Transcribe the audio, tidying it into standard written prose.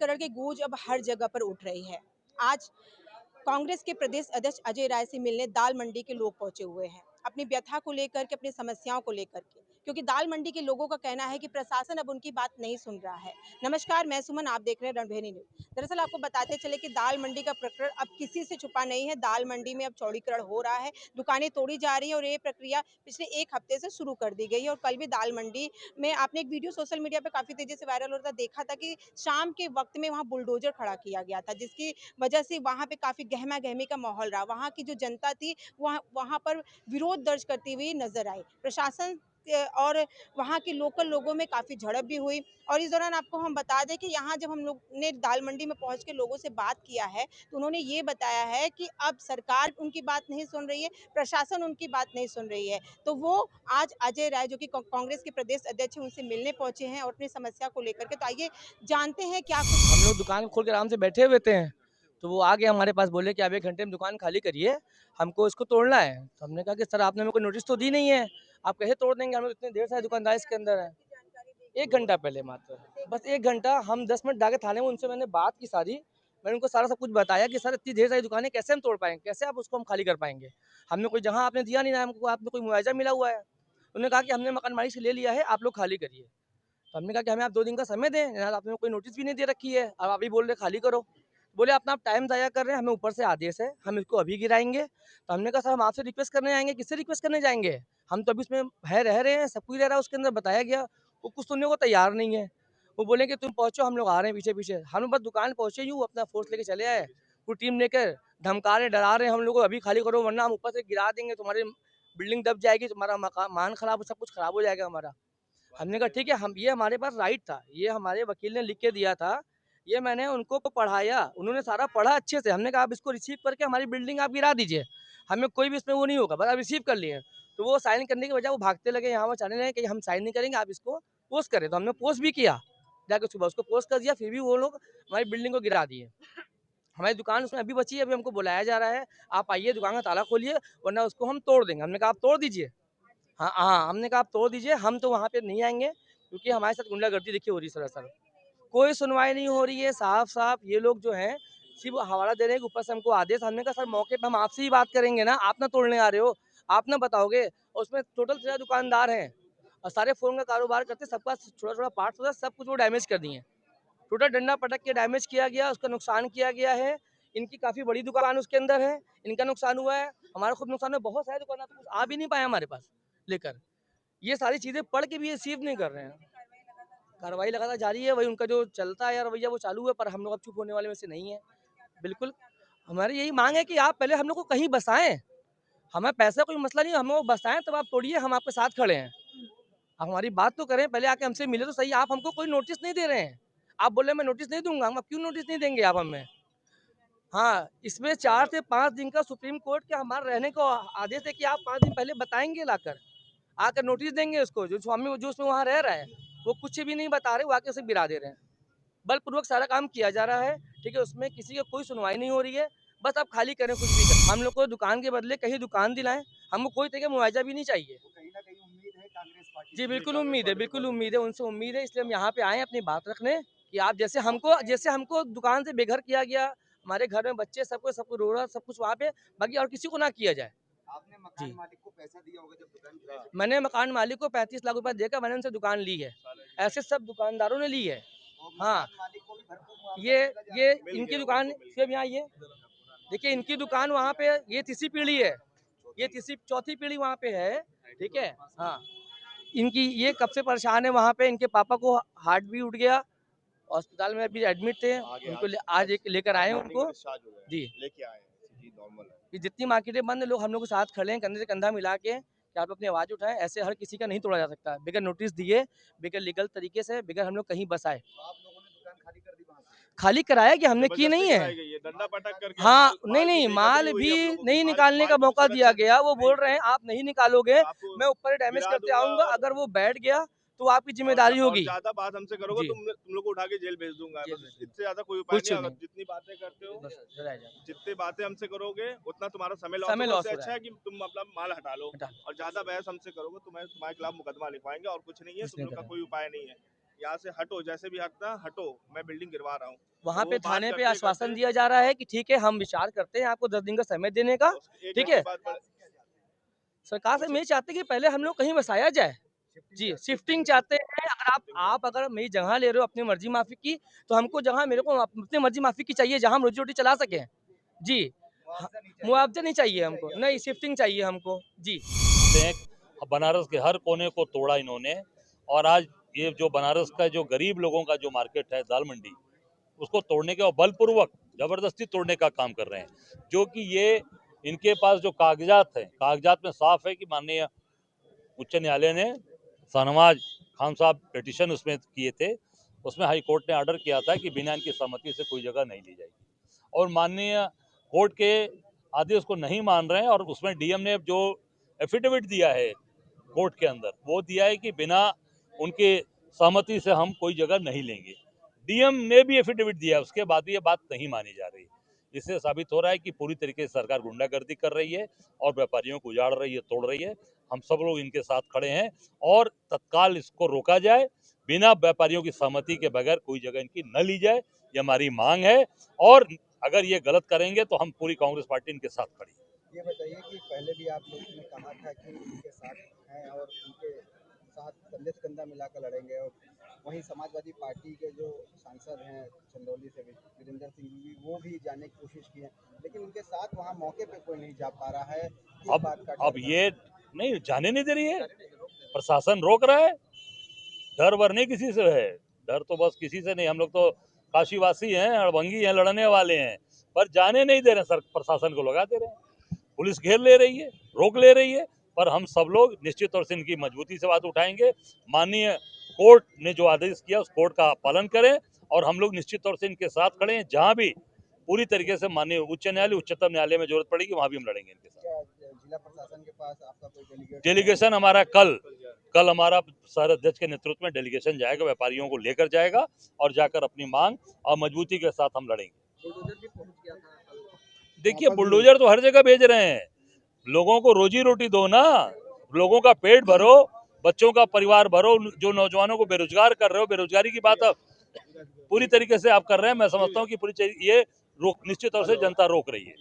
तरह की गूंज अब हर जगह पर उठ रही है। आज कांग्रेस के प्रदेश अध्यक्ष अजय राय से मिलने दाल मंडी के लोग पहुंचे हुए हैं, अपनी व्यथा को लेकर के, अपनी समस्याओं को लेकर के, क्योंकि दाल मंडी के लोगों का कहना है कि प्रशासन अब उनकी बात नहीं सुन रहा है। नमस्कार, मैं सुमन, आप देख रहे हैं रणभेरी न्यूज। दरअसल आपको बताते चले कि दाल मंडी का प्रकरण अब किसी से छुपा नहीं है। दाल मंडी में अब चौड़ीकरण हो रहा है, दुकानें तोड़ी जा रही है और ये प्रक्रिया पिछले एक हफ्ते से शुरू कर दी गई है। और कल भी दाल मंडी में आपने एक वीडियो सोशल मीडिया पे काफी तेजी से वायरल हो रहा था, देखा था कि शाम के वक्त में वहाँ बुलडोजर खड़ा किया गया था, जिसकी वजह से वहाँ पे काफ़ी गहमा-गहमी का माहौल रहा। वहाँ की जो जनता थी वहाँ पर विरोध दर्ज करती हुई नज़र आई। प्रशासन और वहाँ के लोकल लोगों में काफ़ी झड़प भी हुई। और इस दौरान आपको हम बता दें कि यहाँ जब हम लोग ने दाल मंडी में पहुँच के लोगों से बात किया है, तो उन्होंने ये बताया है कि अब सरकार उनकी बात नहीं सुन रही है, प्रशासन उनकी बात नहीं सुन रही है। तो वो आज अजय राय, जो कि कांग्रेस के प्रदेश अध्यक्ष हैं, उनसे मिलने पहुँचे हैं और अपनी समस्या को लेकर के। तो आइए जानते हैं क्या कुछ। हम लोग दुकान खोल के आराम से बैठे हुए थे, तो वो आ गए हमारे पास, बोले कि आप 1 घंटे में दुकान खाली करिए, हमको इसको तोड़ना है। तो हमने कहा कि सर आपने मेरे को नोटिस तो दी नहीं है, आप कैसे तोड़ देंगे, हम लोग इतने देर से दुकानदार इसके अंदर है। 1 घंटा पहले मात्र, बस 1 घंटा, हम 10 मिनट जाके थाने में उनसे मैंने बात की सारी। मैंने उनको सारा सब कुछ बताया कि सर इतनी ढेर सारी दुकानें कैसे हम तोड़ पाएंगे, कैसे आप उसको हम खाली कर पाएंगे। हमने कोई जहाँ आपने दिया नहीं ना हमको, आपने कोई मुआवजा मिला हुआ है। उन्होंने कहा कि हमने मकान मालिक से ले लिया है, आप लोग खाली करिए। तो हमने कहा कि हमें आप 2 दिन का समय दें, यार आपने कोई नोटिस भी नहीं दे रखी है, अब अभी बोल रहे खाली करो। बोले अपना आप टाइम ज़ाया कर रहे हैं, हमें ऊपर से आदेश है, हम इसको अभी गिराएंगे। तो हमने कहा सर हम आपसे रिक्वेस्ट करने आएंगे, किससे रिक्वेस्ट करने जाएंगे, हम तो अभी उसमें है, रह रहे हैं, सब कुछ रह रहा है उसके अंदर, बताया गया। वो कुछ सुनने को तैयार नहीं है। वो बोले कि तुम पहुँचो, हम लोग आ रहे हैं पीछे पीछे। हम बस दुकान पहुँचे ही, वो अपना फोर्स लेके चले आए, पूरी टीम लेकर, धमका रहे, डरा रहे हैं हम लोग को, अभी खाली करो वरना हम ऊपर से गिरा देंगे, तुम्हारी बिल्डिंग दब जाएगी, तुम्हारा मान खराब, सब कुछ खराब हो जाएगा हमारा। हमने कहा ठीक है, हम ये हमारे पास राइट था, ये हमारे वकील ने लिख के दिया था, ये मैंने उनको पढ़ाया, उन्होंने सारा पढ़ा अच्छे से। हमने कहा आप इसको रिसीव करके हमारी बिल्डिंग आप गिरा दीजिए, हमें कोई भी इसमें वो नहीं होगा, बस आप रिसीव कर लिए। तो वो साइन करने की बजाय वो भागते लगे, यहाँ वो चले लगे कि हम साइन नहीं करेंगे, आप इसको पोस्ट करें। तो हमने पोस्ट भी किया, जाकर सुबह उसको पोस्ट कर दिया, फिर भी वो लोग हमारी बिल्डिंग को गिरा दिए। हमारी दुकान उसमें अभी बची है, अभी हमको बुलाया जा रहा है, आप आइए दुकान का ताला खोलिए वरना उसको हम तोड़ देंगे। हमने कहा आप तोड़ दीजिए। हाँ, हाँ, हमने कहा आप तोड़ दीजिए, हम तो वहाँ पे नहीं आएँगे क्योंकि हमारे साथ गुंडागर्दी देखिए हो रही है सरासर। कोई सुनवाई नहीं हो रही है, साफ-साफ ये लोग जो हैं सिर्फ़ हवाला दे रहे हैं कि ऊपर से हमको आदेश। हमने कहा सर मौके पे हम आपसे ही बात करेंगे ना, आप ना तोड़ने आ रहे हो, आप ना बताओगे। और उसमें टोटल 13 दुकानदार हैं और सारे फ़ोन का कारोबार करते हैं, सबका छोटा-छोटा पार्ट्स होता है, सब कुछ वो डैमेज कर दिए हैं। टोटल डंडा पटक के डैमेज किया गया, उसका नुकसान किया गया है। इनकी काफ़ी बड़ी दुकान उसके अंदर है, इनका नुकसान हुआ है, हमारा खुद नुकसान है, बहुत सारे दुकानदार तो कुछ आ भी नहीं पाए हमारे पास लेकर। ये सारी चीज़ें पढ़ के भी ये रिसीव नहीं कर रहे हैं। कार्रवाई लगातार जारी है, वही उनका जो चलता है रवैया वो चालू है, पर हम लोग अब चुप होने वाले में से नहीं है। बिल्कुल, हमारी यही माँग है कि आप पहले हम लोग को कहीं बसाएँ, हमें पैसे का कोई मसला नहीं है, हमें वो बसाएँ तब आप तोड़िए, हम आपके साथ खड़े हैं। आप हमारी बात तो करें, पहले आके हमसे मिले तो सही, आप हमको कोई नोटिस नहीं दे रहे हैं। आप बोल रहे हैं मैं नोटिस नहीं दूँगा, हम क्यों नोटिस नहीं देंगे आप हमें? हाँ, इसमें 4 से 5 दिन का सुप्रीम कोर्ट के हमारे रहने का आदेश है कि आप 5 दिन पहले बताएँगे लाकर। आकर नोटिस देंगे उसको, जो स्वामी जो उसमें वहाँ रह रहा है, वो कुछ भी नहीं बता रहे, वो आके उसे गिरा दे रहे हैं। बलपूर्वक सारा काम किया जा रहा है, ठीक है? उसमें किसी की कोई सुनवाई नहीं हो रही है, बस आप खाली करें कुछ भी करें। हम लोग को दुकान के बदले कहीं दुकान दिलाएँ, हमको कोई तरह का मुआवजा भी नहीं चाहिए। तो कहीं न कहीं उम्मीद है कांग्रेस पार्टी जी, से। बिल्कुल उम्मीद है, उनसे उम्मीद है इसलिए हम यहाँ पे आए हैं अपनी बात रखने कि आप जैसे हमको दुकान से बेघर किया गया, हमारे घर में बच्चे सब कुछ रो रहा, सब कुछ वहाँ पे, बाकी और किसी को ना किया जाए। आपने मकान जी। मालिक को पैसा दिया होगा जब दुकान गिराई थी? मैंने मकान मालिक को 35 लाख रुपए देकर मैंने उनसे दुकान ली है। ऐसे सब दुकानदारों ने ली है। और हाँ, मकान मालिक को भी भरपूर मुआवजा ये मिला जा रहा ये है? इनकी दुकान सिर्फ यहाँ ये देखिए इनकी दुकान वहाँ पे ये तीसरी पीढ़ी है। ये तीसरी चौथी पीढ़ी वहाँ पे है, ठीक है? हाँ, इनकी ये कब से परेशान है वहाँ पे, इनके पापा को हार्ट भी उठ गया, अस्पताल में अभी एडमिट थे, उनको आज एक लेकर आए हैं उनको। जी। लेके आए हैं, जी नॉर्मल है। कि जितनी मार्केटें बंद हैं, लोग हम लोग के साथ खड़े हैं, कंधे से कंधा मिला के कि आप अपनी आवाज़ उठाएँ, ऐसे हर किसी का नहीं तोड़ा जा सकता। बगैर नोटिस दिए, बगैर लीगल तरीके से, बगैर हम लोग कहीं बसाए। तो आप लोगों ने दुकान खाली कर दी वहाँ से? खाली कराया कि हमने की नहीं है। डंडा पटक करके हाँ, माल नहीं, माल की नहीं, बेकदरी माल हुई भी है हम लोगों की, नहीं माल निकालने माल का की भी मौका दिया सुरक्षा गया। वो नहीं बोल रहे है। हैं आप नहीं निकालोगे, आपको मैं ऊपर डैमेज गिरा करते दूंगा आऊँगा, अगर वो बैठ गया तो आपकी ज़िम्मेदारी और होगी। ज्यादा बात हमसे करोगे जी, तुम लोग को उठा के जेल भेज दूंगा, जेल बस भेज दूँगा। इससे ज्यादा कोई उपाय कुछ नहीं है। अगर नहीं, जितनी बातें करते हो, बस डराया जाएगा। जितनी बातें हमसे करोगे उतना तुम्हारा समय लॉस समय होगा। लॉस उससे हो रहा अच्छा है, है कि तुम अपना माल हटा लो। हटा लो, और ज्यादा बहस हमसे करोगे तो मैं तुम्हारे खिलाफ मुकदमा लिखवाएंगे, और कुछ नहीं है, कुछ तुम नहीं लोग का करेंगे। कोई उपाय नहीं है। यहाँ से हटो, जैसे भी हटना हटो, मैं बिल्डिंग गिरवा रहा हूँ। वहाँ तो पे वो बात थाने पे करते आश्वासन करते दिया जा रहा है कि ठीक है हम विचार करते हैं आपको 10 दिन का समय देने का। एक ठीक घंटे है, बाद सरकार से हम यही चाहते हैं कि पहले हम लोग कहीं बसाया जाए। जी, शिफ्टिंग चाहते हैं। अगर आप अगर मेरी जगह ले रहे हो अपनी मर्जी माफी की, तो हमको जगह मेरे को अपनी मर्जी माफी की चाहिए जहाँ हम रोजी रोटी चला सकें। जी, मुआवजा नहीं चाहिए हमको, नहीं शिफ्टिंग चाहिए हमको। जी। बनारस के हर कोने को तोड़ा इन्होंने, और आज ये जो बनारस का जो गरीब लोगों का जो मार्केट है दाल मंडी, उसको तोड़ने के और बलपूर्वक जबरदस्ती तोड़ने का काम कर रहे हैं। जो कि ये इनके पास जो कागजात हैं, कागजात में साफ है कि माननीय उच्च न्यायालय ने शाहनवाज खान साहब पिटीशन उसमें किए थे, उसमें हाई कोर्ट ने ऑर्डर किया था कि बिना इनकी सहमति से कोई जगह नहीं ली जाएगी, और माननीय कोर्ट के आदेश को नहीं मान रहे हैं। और उसमें डीएम ने जो एफिडेविट दिया है कोर्ट के अंदर, वो दिया है कि बिना उनके सहमति से हम कोई जगह नहीं लेंगे। डीएम ने भी एफिडेविट दिया, उसके बाद भी ये बात नहीं मानी जा रही। इससे साबित हो रहा है कि पूरी तरीके से सरकार गुंडागर्दी कर रही है और व्यापारियों को उजाड़ रही है, तोड़ रही है। हम सब लोग इनके साथ खड़े हैं और तत्काल इसको रोका जाए, बिना व्यापारियों की सहमति के बगैर कोई जगह इनकी न ली जाए, ये हमारी मांग है। और अगर ये गलत करेंगे तो हम पूरी कांग्रेस पार्टी इनके साथ खड़ी है। ये बताइए कि पहले भी आप लोगों ने कहा था कि उनके साथ हैं और उनके साथ कंधे से कंधा मिलाकर लड़ेंगे, और वहीं समाजवादी पार्टी के जो सांसद हैं चंदौली से वीरेंद्र सिंह भी, वो भी जाने की कोशिश की है, लेकिन उनके साथ वहाँ मौके पे कोई नहीं जा पा रहा है। किस बात का अब ये नहीं जाने नहीं दे रही है, प्रशासन रोक रहा है। डर वर नहीं किसी से है, डर तो बस किसी से नहीं। हम लोग तो काशीवासी हैं, अड़भंगी हैं, लड़ने वाले हैं, पर जाने नहीं दे रहे। सर प्रशासन को लगा दे रहे हैं, पुलिस घेर ले रही है, रोक ले रही है। पर हम सब लोग निश्चित तौर से इनकी मजबूती से बात उठाएंगे। माननीय कोर्ट ने जो आदेश किया उस कोर्ट का पालन करें, और हम लोग निश्चित तौर से इनके साथ खड़े हैं। जहां भी पूरी तरीके से माननीय उच्च न्यायालय, उच्चतम न्यायालय में जरूरत पड़ेगी, वहां भी हम लड़ेंगे इनके साथ। जिला प्रशासन के पास आपका कोई डेलीगेशन हमारा कल हमारा शहर अध्यक्ष के नेतृत्व में डेलीगेशन जाएगा, व्यापारियों को लेकर जाएगा, और जाकर अपनी मांग और मजबूती के साथ हम लड़ेंगे। देखिए, बुलडोजर तो हर जगह भेज रहे हैं। लोगों को रोजी रोटी दो ना, लोगों का पेट भरो, बच्चों का परिवार भरो। जो नौजवानों को बेरोजगार कर रहे हो, बेरोजगारी की बात अब पूरी तरीके से आप कर रहे हैं। मैं समझता हूँ कि पूरी ये निश्चित तौर से जनता रोक रही है।